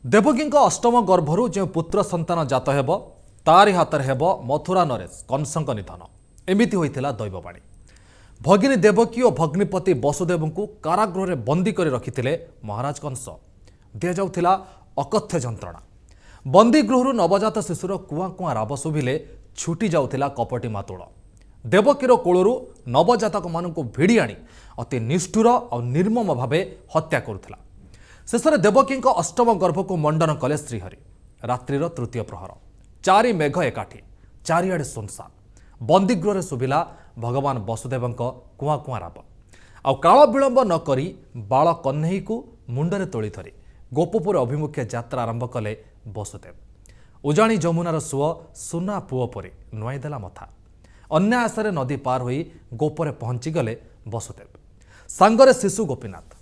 देवकीଙ୍କ अष्टम गर्भरू जो पुत्र संतान जात हेब तारि हातर हेब मथुरा नरेश कंसଙ୍କ निधन एमिति होइथिला दैववाणी। भगिनी देवकी और भग्निपति वसुदेव को कारागृह बंदी कर रखिथिले महाराज कंस। दि जाउथिला अकथ्य जंत्रणा। बंदी गृहरु नवजात शिशुर कुआ कुआ राब शुभिले छुटी जाउथिला कपटी मातुल। देवकीर कोलरू नवजातक मानकु भिड़ी आनी अति निष्ठुर और निर्मम भावे हत्या करुथिला। शेषे देवकी अष्टम गर्भ को मंडन कले श्रीहरि। रात्रिर तृतीय प्रहर, चारि मेघ एकाठी, चारिआडे सुनसान। बंदीगृह शुभिला भगवान वसुदेव कुआ कुआ राब। आउ काल विलंब न करी बाल कन्हई को मुंडरे तोली धरी गोपपुर अभिमुखे यात्रा आरंभ कले वसुदेव। उजाणी जमुनार सुओ सुना पुओ परी नुआईदेला मथा। अन्यासरे नदी पार होई गोपरे पहुंचीगले वसुदेव। सांगरे शिशु गोपीनाथ।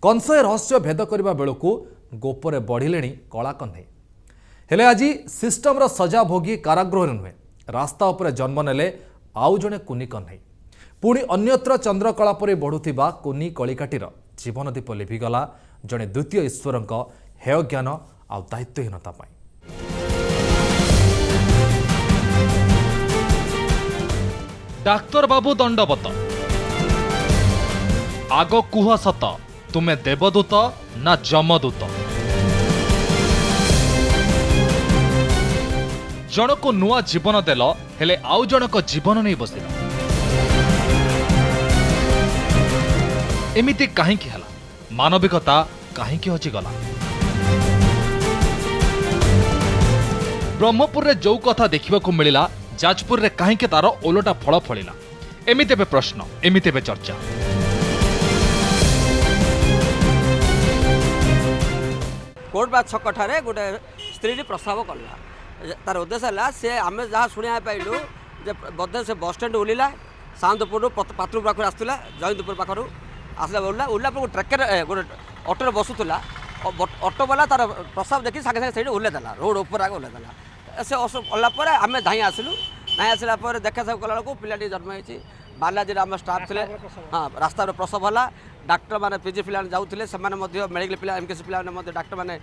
कंस रहस्य भेद करने बेलू गोपरे बढ़िले कला कन्हई। हेले आज सिस्टम सजा भोगी कारागृह नुहे रास्ता उपरे जन्म नेले आउ जड़े कुनी कन्हई। पुणी अन्यत्र चंद्रकला परि बढ़ुथिबा कुनी कलिकाटीर जीवनदीप लिभिगला जड़े द्वितीय ईश्वर हेय ज्ञान आ दायित्वहीनता पाई। डाक्तर बाबू दंडवत आग कुह सत तुमे देवदूत ना जमदूत। जनक नुआ जीवन देल हेले आउ जनक जीवन नहीं बसिल। एमिति काहींकि हला? मानविकता काहींकि हजिगला? ब्रह्मपुर रे जो कथा देखिबा को मिलिला जाजपुर रे काहींकि तार ओलटा फल फलिला? एमिति बे प्रश्न, एमिति बे चर्चा। कोर्ट छकठारे गोटे स्त्री प्रस्ताव कला तार उद्देश्य है सी आम जहाँ शुणा पाइलु बोधे से बस स्टैंड ओल्ला साउंदपुर पात्र पाखर आसला जयंतपुर पाखर आसला ओल्ला ओल्ला पर ट्रेकर गोटे अटोरे बसुला अटो वाला तार प्रस्ताव देखी सागे सागे से ओल्लेदेला रोड ऊपर आगे ओल्लेदेला से ओल्ला आम धाई आसलु धाई आसला देखा सब कला पिलाटी जन्म होती बालाजी आम स्टाफ थे। हाँ रास्ता प्रसव है डाक्टर मैंने पीजी पिला जाते मेडिकल पिला एमकेसी पिला डाक्टर मैंने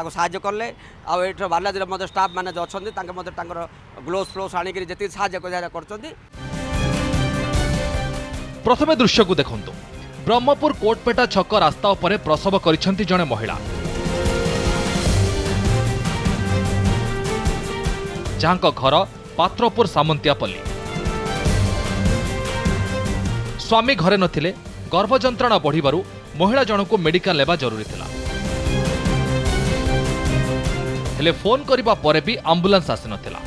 साहय कले आठ बालाजी स्टाफ मैंने जो अच्छा ग्लोव्स फ्लोव्स आणिक जी साहय कर। प्रथमे दृश्य को देखु। ब्रह्मपुर कोटपेटा छक रास्ता उपरे प्रसव करिसेंती जणे महिला जहांक घर पात्रपुर सामंतियापल्ली। स्वामी घरे नथिले गर्भ जंत्रणा बढ़िबारु महिला जनक मेडिकल लेबा जरूरी थिला। हेले फोन करिबा परे भी एम्बुलेंस आसी नथिला।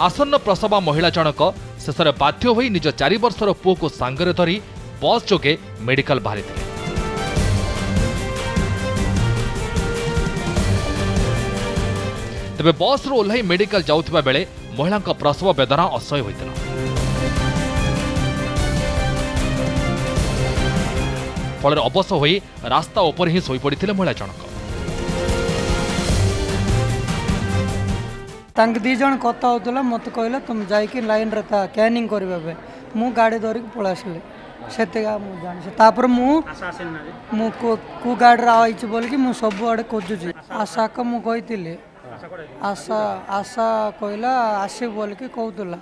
आसन्न प्रसवा महिला जनक शेषरे बाध्य होई निज 4 वर्षर पुओ को सांगरे धरी बस जोगे मेडिकल बाहरी थिले। तेबे बस रो ओल्हाई मेडिकल जाउथिबा बेले महिला प्रसव वेदना असह्य होइतिला। फल अवश होई रास्ता ऊपर ही सोई पड़िथिले महिला जनक। तांक दी जन कथा होतला मत कहले तुम जाइके लाइन रे था कैनिंग करबे बे मु गाड़ी धरि पळासले सेतेगा मु जानि से तापर मु को गाड़ी रा आइछ बोल कि मु सब आडे खोजुची आशा का मु कहितिले आशा आशा कहला आसे बोल के कहतला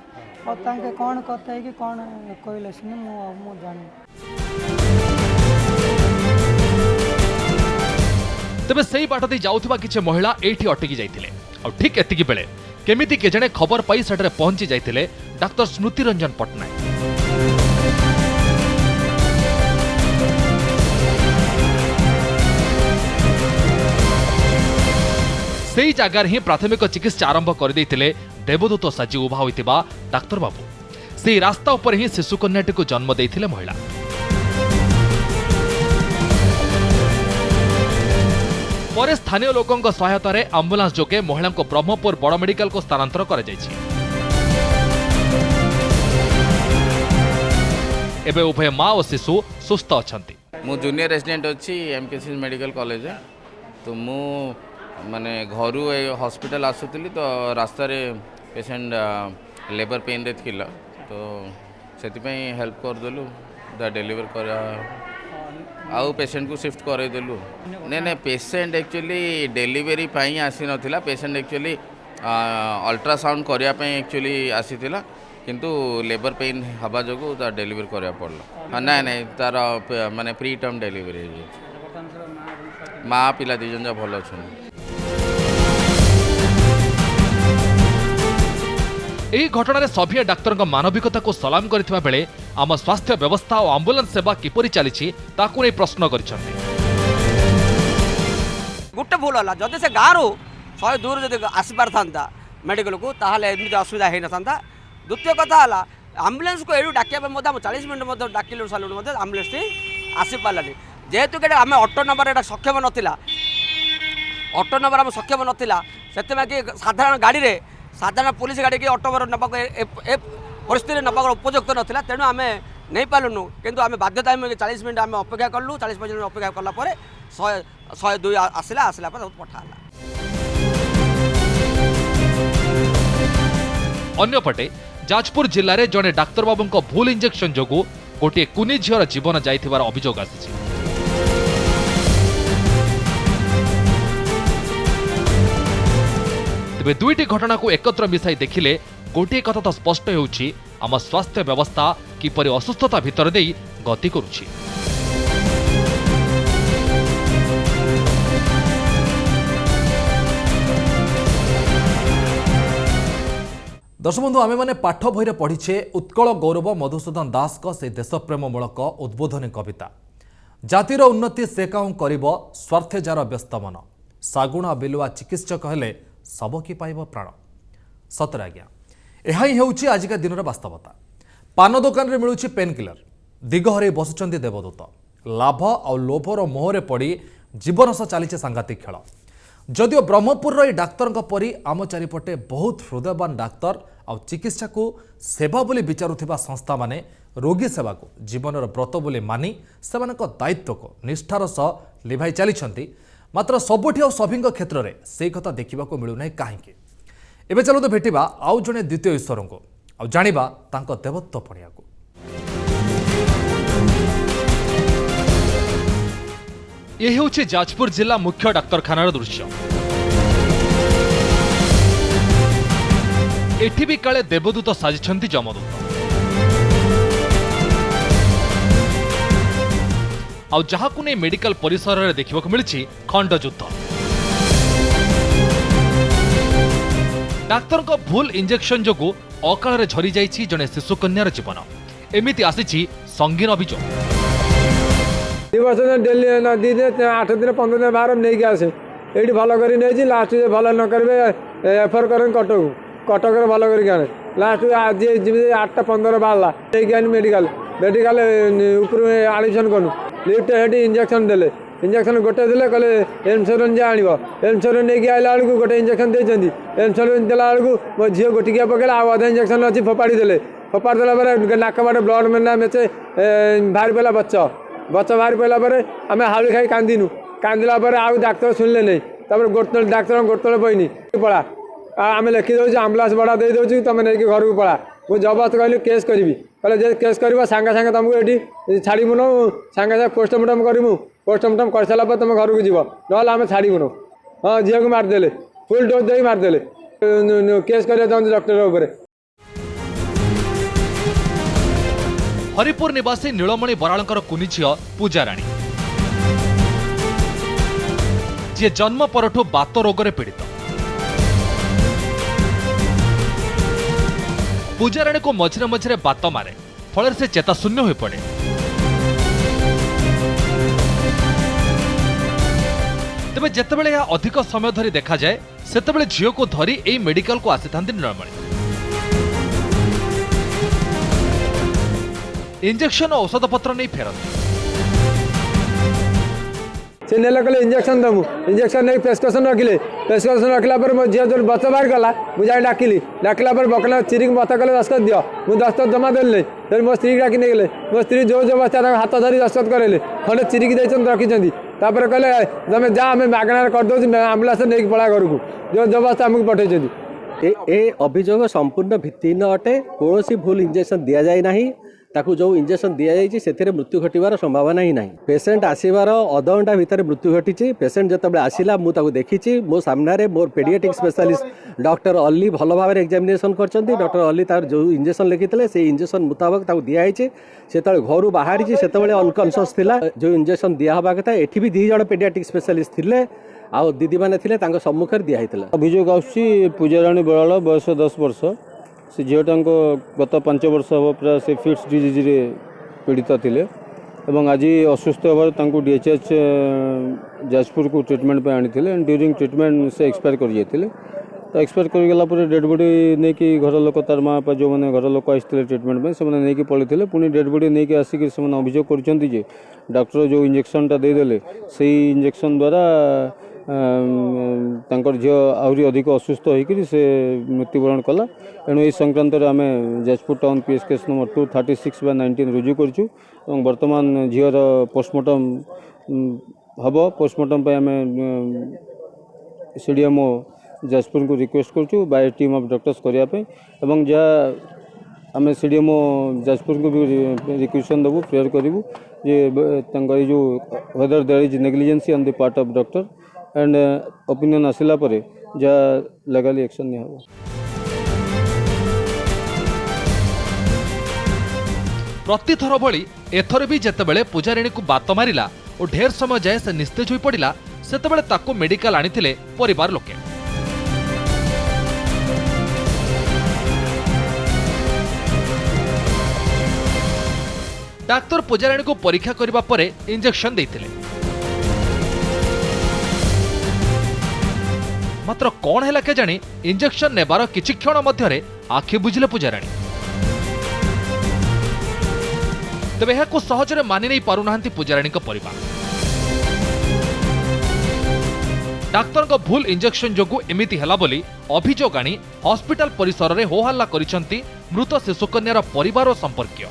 और तांके कोन कथा है कि कोन कहले सिने मु जानि। तेबे सही बाट दे जाउथबा किछ महिला एठी अटकी जाइथिले और ठीक एतिकी बेले केमिति के जणे खबर पाई सेठरे पहुंची जाइथिले डाक्टर स्मृति रंजन पटनायक। सेही जगार ही प्राथमिक चिकित्सा आरंभ कर देइथिले देवदूत साजी उभा होइतिबा डाक्टर बाबू। सेही रास्ता ऊपर ही शिशु कन्याटी को जन्म देइथिले महिला। पर स्थानीय लोकों सहायतार एम्बुलेंस जोगे महिला को ब्रह्मपुर बड़ मेडिकल को स्थानांतर कर एबे उभय माँ और शिशु सुस्थ अछंती। मु जूनियर रेसिडेंट अच्छी एमकेसी मेडिकल कॉलेज है तो मु माने घरू हॉस्पिटल आसुली तो रास्ता रे पेशेंट लेबर पेन रे थिला तो से हेल्प करदेलु डेलीवर कर आउ पेशेंट को शिफ्ट करदेलु नहीं पेशेंट एक्चुअली डेलीवरी आसी नाला पेशेंट एक्चुअली अल्ट्रासाउंड करने एक्चुअली आसीला किंतु लेबर पेन हवा जो डेलीवरी करा पड़ा ना नहीं तार माने प्री टर्म डेलीवरी माँ पिला दीजन जा भल अच्छा। ଏହି ଘଟଣାରେ ସଭିଏ ଡାକ୍ତରଙ୍କ ମାନବିକତାକୁ ସଲାମ କରିଥିବା ବେଳେ ଆମ ସ୍ୱାସ୍ଥ୍ୟ ବ୍ୟବସ୍ଥା ଓ ଆମ୍ବୁଲାନ୍ସ ସେବା କିପରି ଚାଲିଛି ତାକୁ ନେଇ ପ୍ରଶ୍ନ କରିଛନ୍ତି। गोटे भूल है जदि से गाँव 100 दूर जब आसी पार था मेडिकल को ताहले एमती असुविधा हो ना था। द्वितीय कथा है आम्बुलांस को यू डाक 40 मिनट डाकिलु सारे आम्बुलांस टी आसी पारानी जेहेतु कि आम ऑटो नंबर एटा सक्षम नाला ऑटो नंबर आम सक्षम नाला से साधारण गाड़ी रे साधारण पुलिस गाड़ी की ऑटो नवा परिस्थिति नवा उपयुक्त नाला तेणु आम नहीं पालुनु किंतु आम बाध्यता 40 मिनट आम अपेक्षा कलु 40 मिनट अपेक्षा कलापर 102 आसला पठाला। अन्यपटे जाजपुर जिले में जड़े डाक्तर बाबू भूल इंजेक्शन जोगु गोटे कुनी झीर जीवन जाइथिबार अभियोग आसी। तेबे दुईटी घटना को एकत्र मिसाई देखिले गोटे कथा तो स्पष्ट होउछि आम स्वास्थ्य व्यवस्था किपरि असुस्थता भितर देई गति करुछि। दर्शक बंधु आमे माने पाठ बही पढ़ीचे उत्कल गौरव मधुसूदन दास को से देशप्रेममूलक उद्बोधनी कविता। जातिर उन्नति से काऊ करिब स्वार्थे जार व्यस्त मन सागुणा बिलुआ चिकित्सक हेले सब कि पाइब प्राण। सतरे आज्ञा यह ही होउछि आजिका दिनर वास्तवता। पान दुकान रे मिलुछि पेन किलर दिग हरे बसुचंती देवदूत लाभ आ लोभर मोहरे पड़ी जीवन सह चलीचे सांघातिक खेल। जदिओ ब्रह्मपुर डाक्तर परी आम चारिपटे बहुत हृदयवान डाक्तर आ चिकित्सा को सेवा बोली विचारुथिबा संस्था माने रोगी सेवा को जीवनर व्रत बोली मानी सेमानक दायित्व को निष्ठार सह लिभाई चलीछंती। मात्र सबुठी आ सभी क्षेत्र में से कथा देखा मिलूना कहीं। एवं चलते भेटा आउ जड़े द्वितीय ईश्वर को आ जानिबा तांको देवत्व पणिया को। ये होछि जाजपुर जिला मुख्य डाक्तरखानार दृश्य। एठी भी काले देवदूत साजिछंती जमदूत आउ जहाकु नै मेडिकल परिसर रे देखिबाकु मिलिछि खंडयुद्ध। डाक्तर को भूल इंजेक्शन जोगु अकाल रे झरी जाइछि जने शिशु कन्यार जीवन। एमिति आसीछि संगीन अभियोग। डेली 8 दिन 15 दिन बाहर नहीं आसे ये भल कर लास्ट भल न करेंगे एफर करें कटक भल कर लास्ट आज जमी 8टा 15 बाहर नहीं मेडिकल मेडिकल ऊपर आडमिशन करूँ लिफ्ट हेटी इंजेक्शन देले इंजेक्शन गोटे देले कहले इन्शुरेंस आण इन्शुरेंस नहीं आइला बेलू गोटे इंजेक्शन देती इन्शुरेंस देला बेलू मो झील गोटिकिया पकड़ा आधा इंजेक्शन अच्छी फोपाड़ी देले फोपाड़ी देला नाक बाटे ब्लड मेना मेचे बाहर पड़ा बच्चा बाहर पड़ा पर आम हाड़ी खाई कांदिनु कांदिला आउ डाक्तर शुणिले नहीं गोटे डाक्तर गोटे पैनी पड़ा आम लिखी दे आम्बुलांस भड़ा दे दूँ तुम नहीं घर को पड़ा मुझे जबरदस्त कहली केस करी कहले जे केस कर सांगे सांगे तुमको ये छाड़बुन सांगे सांगे पोस्टमार्टम करूँ पोस्टमार्टम कर सारा तुम घर को जीव ना आम छाड़बुन। हाँ झील को मारदेले फुल डोज दे मारदेले केस कर डॉक्टर उपर। हरिपुर निवासी नीलमणि बराळंकर कुनी झियो पूजा राणी जे जन्म परठू बात रोग पीड़ित। पूजा राणी को मझिरे मझिरे बात मारे फल से चेताशून्य हो पड़े। तेबे जेतेबेले यह अधिक समय धरी देखा जाए सेतेबेले झियो को धरी एई मेडिकल को आसी थांती नीलमणि। इंजेक्शन और औषध पत्र नहीं फेरती से नेला कहले इंजेक्शन दमु इंजेक्शन नहीं प्रेस्क्रिप्शन रखला पर मो झील जो बच्चा बाहर गला मुझे डाकिली डाकला पर बकला चिरी मत कले दस्तखत दियो मुझे दस्तखत जमा देली फिर मो स्त्री डाकी नहीं गले मो स्त्री जो जो बच्चा हाथ धरी दस्तखत करेले खंडे चिरिकी रखी कहले तुम जा आम मागणार करदे आम्बुलांस नहीं पड़ा घर को जो जबरदस्त आमको पठे। ए अभियोग संपूर्ण भित्तिहीन अटे कौन भूल इंजेक्शन दि जाए ना ताकू जो इंजेक्शन दि जाइए से मृत्यु घटार संभावना ही ना। पेसेंट आसबार अध घंटा भितर मृत्यु घटी। पेसेंट जो आसला मुझे देखी मो सामने मोर पेडियाट्रिक स्पेशलिस्ट डॉक्टर अली भल भाव एग्जामिनेशन कर डॉक्टर अली तार जो इंजेक्शन लिखी से इंजेक्शन मुताबक दिखाई से घर बाहरी से अनकनसीयस थिला। जो इंजेक्शन दिहवा कथा एठी भी 2 जण पेडियाट्रिक स्पेशलिस्ट थिले आ दीदी मैंने थिले तांको सम्मुखर दिखाई। अभियोग आसूँ पूजाराणी बराल बयस 10 वर्ष से झीटा गत 5 वर्ष हम पूरा से फिट्स डिजीज पीड़ित थे और आज असुस्थ होबार DHH जाजपुर को ट्रीटमेंट पे आनी एंड ड्यूरिंग ट्रीटमेंट से एक्सपायर कर जाते। तो एक्सपायर कर डेड बॉडी नहीं कि घर लोक तार माँ बापा जो मैंने घर लोक आसते ट्रीटमेंट में से नहीं पलि पुणी डेड बॉडी नहीं आसिक अभियोग कर डॉक्टर जो इंजेक्शनटा देदेले से इंजेक्शन द्वारा तांकर झील आहरी अधिक असुस्थ होकर से मृत्युवरण कला। एणु यही संक्रांत आम Jajpur town PS case number 236/19 रुजु करूँ और बर्तमान झीर पोस्टमार्टम हम पोस्टमार्टम पे आम CDMO जाजपुर को रिक्वेस्ट करूँ बाय टीम ऑफ डॉक्टर्स करने और जहाँ आम CDMO जाजपुर को भी रिक्वेशन देवु प्रेयर करूँ जे जो whether there is negligence on the part of doctor and opinion आसिला परे जा लीगली एक्शन नहीं हो। प्रतिथर भली एथर भी जेतेबेले पूजारिणी को बात मारिला और ढेर समय जाए से निस्तेज होई पड़िला सेतेबेले ताको मेडिकल आनिथिले परिवार लोके। डाक्तर पूजारिणी को परीक्षा करबा परे इंजेक्शन देथिले। मात्र कौन है के जानी इंजेक्शन नेबार किछि क्षण मध्यरे आखि बुझिले पूजाराणी। तेबे एहाको सहजरे मानि नहीं पारुनाहांती पूजाराणी परिवार। डाक्तर को भूल इंजेक्शन जोगु एमिति हैला बोली अभियोग आनी हॉस्पिटल परिसर रे हो हल्ला करिसंती मृत शिशुकन्यार परिवार और संपर्कीय।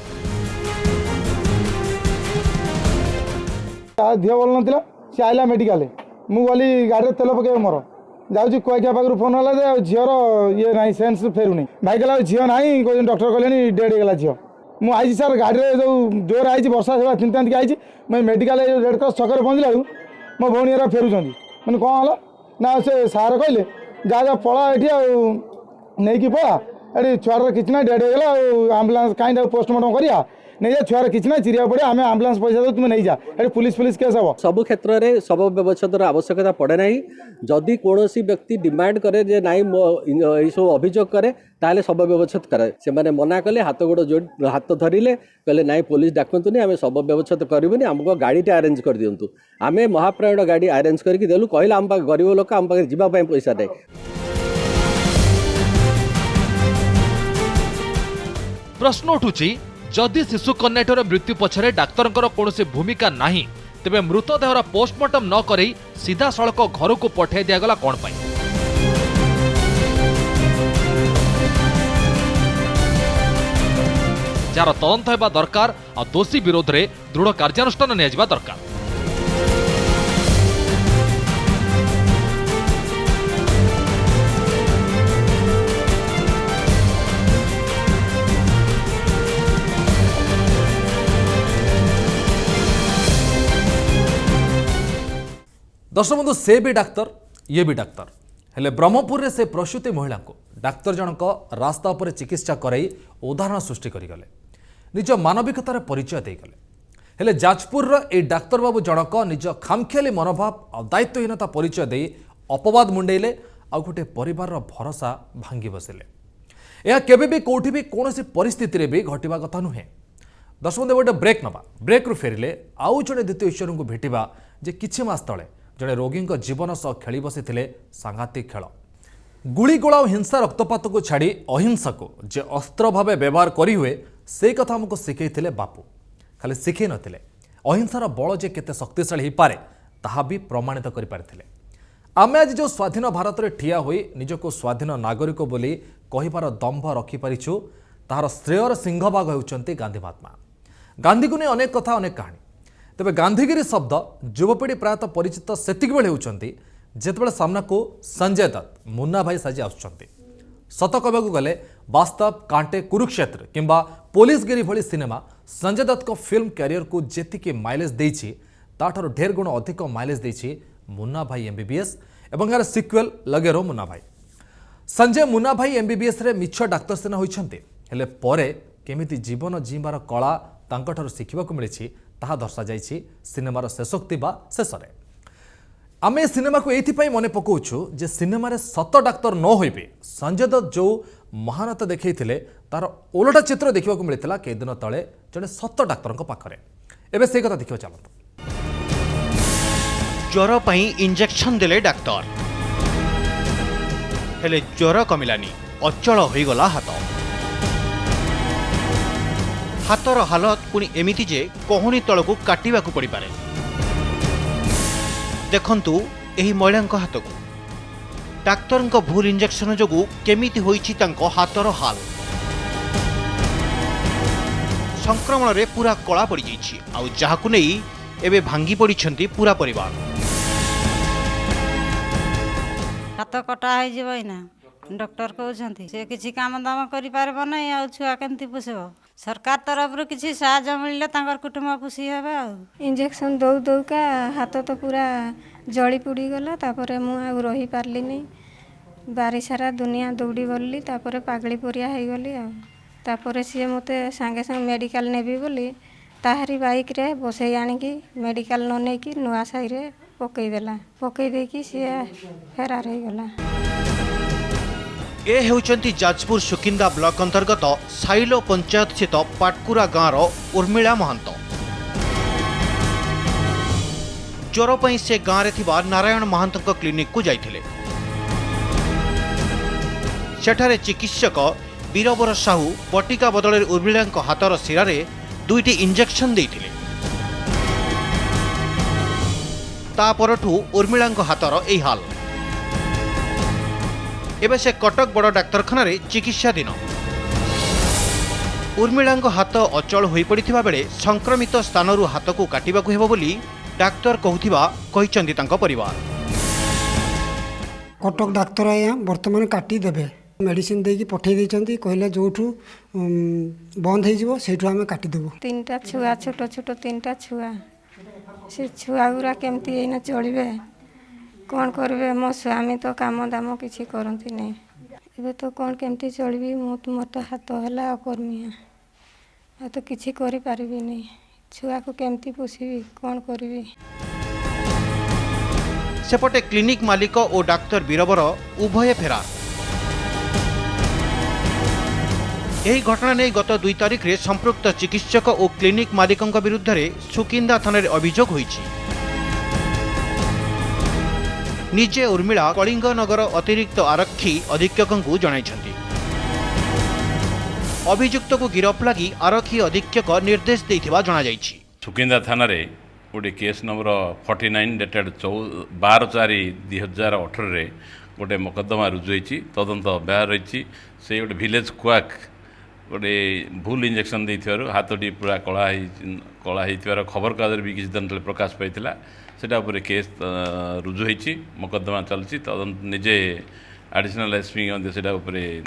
देह भल ना सी आइला मेडिकल मुझे गली गाड़ी तेल पकड़ मोर जाऊँगी कुआखिया पाखर फोन है झीर ये ना सेन्स फेरुनी भाई कहला झील ना डॉक्टर कहले डेड होगा झील मुझे आई सार गाड़ी में जो जोर आई वर्षा से चिंता आई मैं मेडिकल रेड क्रॉस छक पहुँचला मो भौणी फेरुंच मैंने कौन है ना से सार कहले जा जा पला ये नहीं पला ये छुआर किसी ना डेड होगा आम्बुलांस कहीं पोस्टमार्टम करा नहीं जा छुआर किसी ना चिरिया पड़े आम आम्बुलांस पैसा दो तुम नहीं जा ये पुलिस केस हम सब क्षेत्र में शव व्यवच्छेदर आवश्यकता पड़े ना। जदि कौन व्यक्ति डिमांड करे जे नाई सब अभियोग करे ताले शव व्यवच्छेद करे से माने मना कले हाथ गोड़ जोड़ हाथ धरिले कहले नाई पुलिस डाकतुनी आम शव व्यवच्छेद करूनी आमको गाड़ीटे आरेंज कर दिंतु आम महाप्राण गाड़ी आरेंज करके देलु कहले आम पाखे गरीब लोक आम पाखे जावाई पैसा नहीं। प्रश्न उठुची जदि शिशु कन्याटर मृत्यु पछरे डाक्तर कौन भूमिका नाही तेबे मृतदेहर पोस्टमार्टम न करई सीधा सड़क घर को पठाई दिगला कौन पाई। जार तदंत हेबा दरकार आ दोषी विरोध रे दृढ़ कार्यानुष्ठान नियाजिबा दरकार। दर्शक बंधु से भी डाक्तर ये भी डाक्तर हेले ब्रह्मपुर रे से प्रसूति महिला को डाक्तर जनक रास्ता पर चिकित्सा कराई उदाहरण सृष्टि करगले निज मानविकतार परिचय देगले हेले जाजपुर ए डाक्तर बाबू जनक निज खामखियाली मनोभाव और दायित्वहीनता परिचय दे अपवाद मुंडेले आ गोटे परिवार भरोसा भांगी बसिले। यह केबे भी कोठी भी कौन परिस्थिति रे भी घटिबा कथा नुहे। दर्शक बंधु गोटे ब्रेक नवा ब्रेक रु फेरिले आउ जड़े द्वितीय ईश्वर को भेटिबा जे किछि मास तले जड़े रोगी जीवन सह खेली बसी सांघातिक खेल गुड़ीगोला और हिंसा रक्तपात को छाड़ी अहिंसा को जे अस्त्र भाव व्यवहार करी हुए से कथा हमको शिखई बापू खाली शिखई नथिले अहिंसार बल जे केते शक्तिशाली हो पारे ताहा भी प्रमाणित कर पारिथिले। आमे आज जो स्वाधीन भारत रे ठिया होई निजको स्वाधीन नागरिक बोली कहिबार दंभ रखि परिछु ताहार श्रेयर सिंहभाग होउचंती गांधी महात्मा। गांधी को नहीं अनेक कथा अनेक कहानी तेबे गांधीगिरी शब्द युवपीढ़ी प्रायतः परिचित सेतिक बेले होउचंती जेतेबेले सामना को संजय दत्त मुन्ना भाई साजी आसुचंती सत कहवाक गले वास्तव कांटे कुरुक्षेत्र किंबा पुलिसगिरी भली cinema Sanjay Dutt film career को जेतिकी माइलेज देछि ताठारु ढेर गुण अधिक माइलेज देछि मुन्ना भाई एमबीबीएस एवं यार सिक्वेल लगेरो मुन्ना भाई। संजय मुन्ना भाई एमबीबीएस रे मिछ डाक्तर सेना होइछन्ते हेले परे केमिति जीवन जीवार कला तांकठारु शिखिबाकु मिलिछि ताहा दर्शा जाइछि सिनेमार शेषोक्ति बा शेषरे। आमे सिनेमा को एथिपाई मने पकाउछु जे सिनेमा रे सत डाक्तर न होइबे संजय दत्त जो महानता देखैथिले तार ओलटा चित्र देखिबाकु मिलितला के दिन तळे जने सत डाक्तरक पाखरे। एबे से कथा देखियो चलंत। ज्वर पई इंजेक्शन देले डाक्तर हेले ज्वर कमिलानी अचल होई गला हातर हालत पुणी एमिति जे कहूनी तलकू काटिबाकू पड़ी पारे। देखंतु एही महिला हाथ को डाक्तर भूल इंजेक्शन जोगु केमिति होईछि तांको हातर हाल। संक्रमण रे पूरा कला पड़ी जाइछि आउ जाहाकू नै एबे भांगी पड़िछंती पूरा परिवार। हाथ कटा हो जाइना डॉक्टर कहते से किसी काम दाम कर छुआ केमती पोषब सरकार तरफ किसी साहाय्य मिलले कुटुंब खुशी हे। इंजेक्शन दौ दौका हाथ तो पूरा जली पुड़ी गला तापर मु आ रही पारली नहीं बारी सारा दुनिया दौड़ी गली तापर पागली परिया हो गली तापर सी मते सांगे सांगे मेडिकल नेबी बोली ताहारी बाइक रे बसई आनिकी मेडिकल न नहीं कि नुआ साई रे पकईदेला पकई देकी सी फेरार हो गला। ए हेउचंती जाजपुर सुकिंदा ब्लॉक अंतर्गत साइलो पंचायत स्थित पाटकुरा गाँव उर्मिला महंत। ज्वर पई से गाँव रे थिबा नारायण महंत क्लिनिक को जाइथिले। सेठारे चिकित्सक वीरबर साहू बटिका बदल उर्मिला हाथर शिरारे दुईटी इंजेक्शन देइथिले। ता परठू उर्मिला हाथर एही हाल। एबे से कटक बड़ डाक्तरखाना रे चिकित्साधीन। उर्मिला हाथ अचल हो पड़ता बेले संक्रमित स्थानरू हाथ को काटिबाकू हेबो बोली डाक्तर कहूथिबा कहिचंदी तांको परिवार। कटक डाक्तर आया वर्तमान काटी देबे मेडिसिन देकी पठे देइचंदी कहले जोठू बंद हे जिवो सेठू हमें काटी देबो। तीनटा छुआ छोट छोट तीनटा छुआ से छुआ गुरा केमती एना चलिबे कौन करेंगे मो स्वामी तो काम दाम किसी करती नहीं एबे तो कौन केमती चलबी मोट हाथ है अकर्मी आ तो किसी करि पारिबी नहीं छुआ को केमती पोषिबी कौन करिबी। सेपटे क्लिनिक मालिक और डाक्तर वीरबर उभय फेरार। यही घटना नहीं गत 2 तारिख रे संपृक्त चिकित्सक और क्लिनिक मालिक विरुद्ध रे सुकिंदा थाना रे अभियोग होईछि। निजे उर्मिला कलिंगनगर अतिरिक्त आरक्षी अधीक्षक को जणाइछन्ति। अभियुक्त को गिरफ लगी आरक्षी अधीक्षक निर्देश देइथिबा जणा जाइछि। सुकिंदा थाना रे गोटे केस नंबर 49 डेटेड 12/4/2018 रे गोटे मकदमा रुजु होइछि। तदंत अभ्यास रही से गोटे विलेज क्वाक गोटे भूल इंजेक्शन देइथिबारु हाथटी पूरा कला होइथिबार खबर कागज भी किछि दिन तले प्रकाश पाइथिला। सेटा उपरे केस रुजु होइछि मकदमा चलछि। तदंत निजे एडिशनल एसपी सेटा उपरे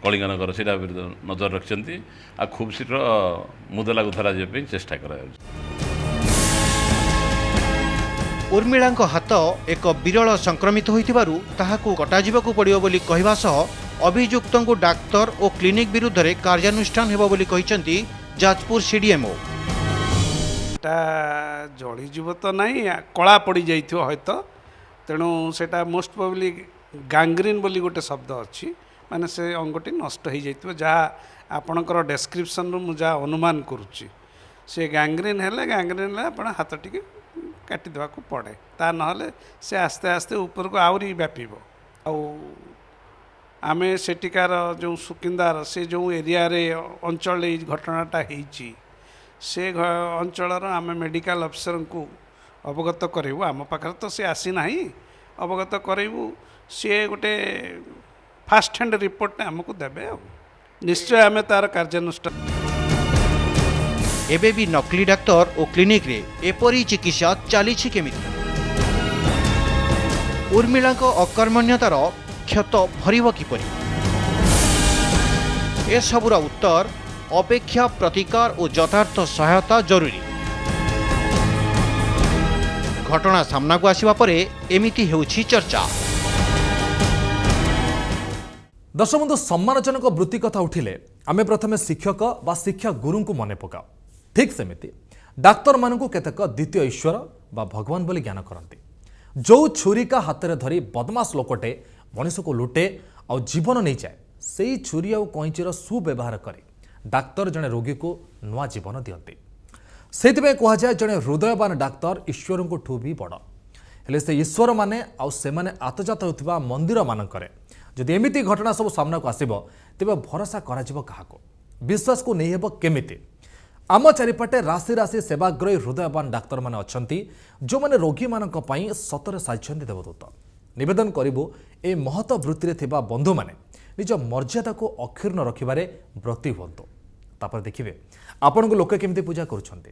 कलिंगनगर सेटा उपरे नजर रखिछन्ति आ खूब शीघ्र मुदला धरा जे चेष्टा करा। उर्मिला हाथ एक विरल संक्रमित होइथिबारु ताहाकू कटाजिबाकू पड़ियो बोली कहवा सह अभियुक्त को डाक्तर और क्लिनिक विरुद्ध रे कार्यानुष्ठान हेबो बोली कहिसंती जाजपुर सीडीएमओ। जली जीव तो नहीं कला पड़ जाइथियो हयतो तेणु सेटा मोस्ट प्रोबेबली गांग्रीन बोली गोटे शब्द अच्छी माने से अंगटी नष्ट हो जाइथियो जहाँ आपणकर डेस्क्रिप्शन रु मु जहाँ अनुमान करुच्ची से गांग्रीन है आपण हाथ टिके काटी देवाको पड़े ता नहले से आस्ते आस्ते ऊपर को आउरी व्यापिबो। आउ आमे सेटिकार जो सुकिंदार से जो एरिया रे अंचल घटनाटा होईची से अंचलर आम मेडिकल अफिसर को अवगत करूँ आम पाखे तो सी आसी ना अवगत करूँ सी गोटे फास्ट हैंड रिपोर्ट आमको देवे निश्चय आम तार कार्यानुष्ठान। एबे भी नकली डाक्तर और क्लिनिक रे एपरी चिकित्सा चली केमिति उर्मिला अकर्मण्यतार क्षत भरिब किपरि। एसबुर उत्तर अपेक्षा प्रतिकार और यथार्थ सहायता जरूरी। घटना सामना को आसिबा परे एमिति हेउछि चर्चा। दर्शक बंधु सम्मानजनक वृत्ति कथा उठिले आमे प्रथमे शिक्षक बा शिक्षा गुरु को मने पकाओ। ठीक सेमिति डाक्तर मानकु केतक द्वितीय ईश्वर बा भगवान बोली ज्ञान करती। जो छुरिका हाथ में धरी बदमाश लोकटे मनीष को लुटे और जीवन नहीं जाए से छुरी और कैंचीर सुव्यवहार करे डाक्तर जड़े रोगी को नुआ जीवन दियंती। से कहुए जड़े हृदयवान डाक्तर ईश्वर को ठू भी बड़ हेले से ईश्वर माने आउ से माने आतजात होता मंदिर मानकरे जदि एमिति घटना सब सामना को आसिबो तेबे भरोसा कराजिबो काहाको विश्वास को नहीं हेबो केमिति। आम चारिपटे राशि राशि सेवाग्रही हृदयवान डाक्तर माने अछंती जो माने रोगी मानक पई सतरे साइछंती देवदूत। निवेदन करिबो ए महत वृत्ति रे थिबा बंधु माने निज मर्यादा को अक्षुण्ण रखिबारे ब्रती हुअन्तु। तापर देखिबे आपन को लोके केमिति पूजा करूछंती।